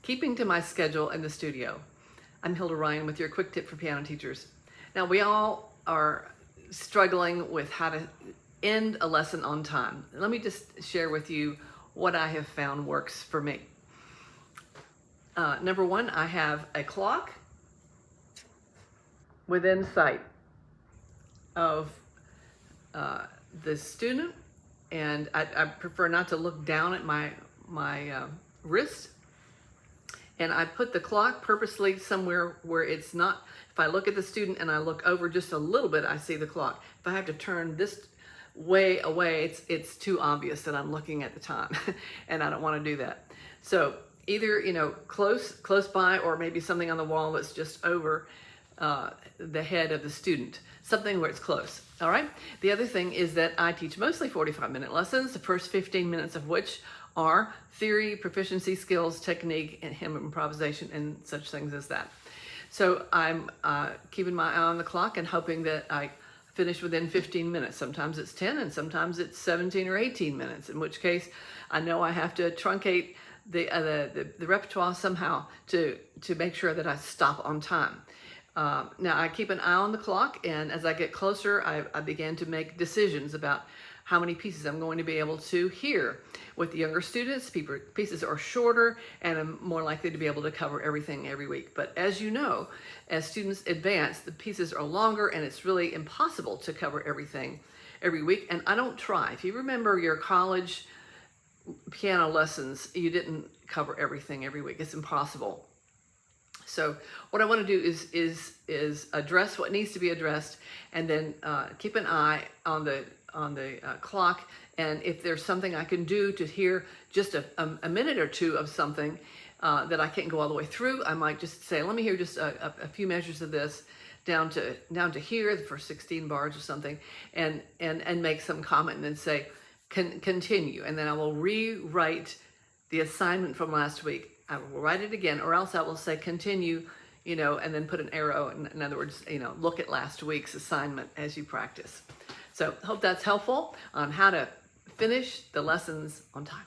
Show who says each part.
Speaker 1: Keeping to my schedule in the studio. I'm Hilda Ryan with your quick tip for piano teachers. Now, we all are struggling with how to end a lesson on time. Let me just share with you what I have found works for me. Number one, I have a clock within sight of the student, and I prefer not to look down at my wrist. And I put the clock purposely somewhere where it's not, if I look at the student and I look over just a little bit, I see the clock. If I have to turn this way away, it's too obvious that I'm looking at the time and I don't want to do that. So either, close by, or maybe something on the wall that's just over the head of the student, something where it's close. All right. The other thing is that I teach mostly 45-minute lessons, the first 15 minutes of which are theory, proficiency, skills, technique, and hymn improvisation, and such things as that. So I'm keeping my eye on the clock and hoping that I finish within 15 minutes. Sometimes it's 10 and sometimes it's 17 or 18 minutes, in which case I know I have to truncate the repertoire somehow to make sure that I stop on time. Now I keep an eye on the clock, and as I get closer, I began to make decisions about how many pieces I'm going to be able to hear. With the younger students, pieces are shorter, and I'm more likely to be able to cover everything every week. But as you know, as students advance, the pieces are longer, and it's really impossible to cover everything every week. And I don't try. If you remember your college piano lessons, you didn't cover everything every week. It's impossible. So what I want to do is address what needs to be addressed, and then keep an eye on the clock. And if there's something I can do to hear just a minute or two of something that I can't go all the way through, I might just say, let me hear just a few measures of this down to here, the first 16 bars or something, and make some comment and then say, continue. And then I will rewrite the assignment from last week. I will write it again, or else I will say continue, and then put an arrow. In other words, look at last week's assignment as you practice. So hope that's helpful on how to finish the lessons on time.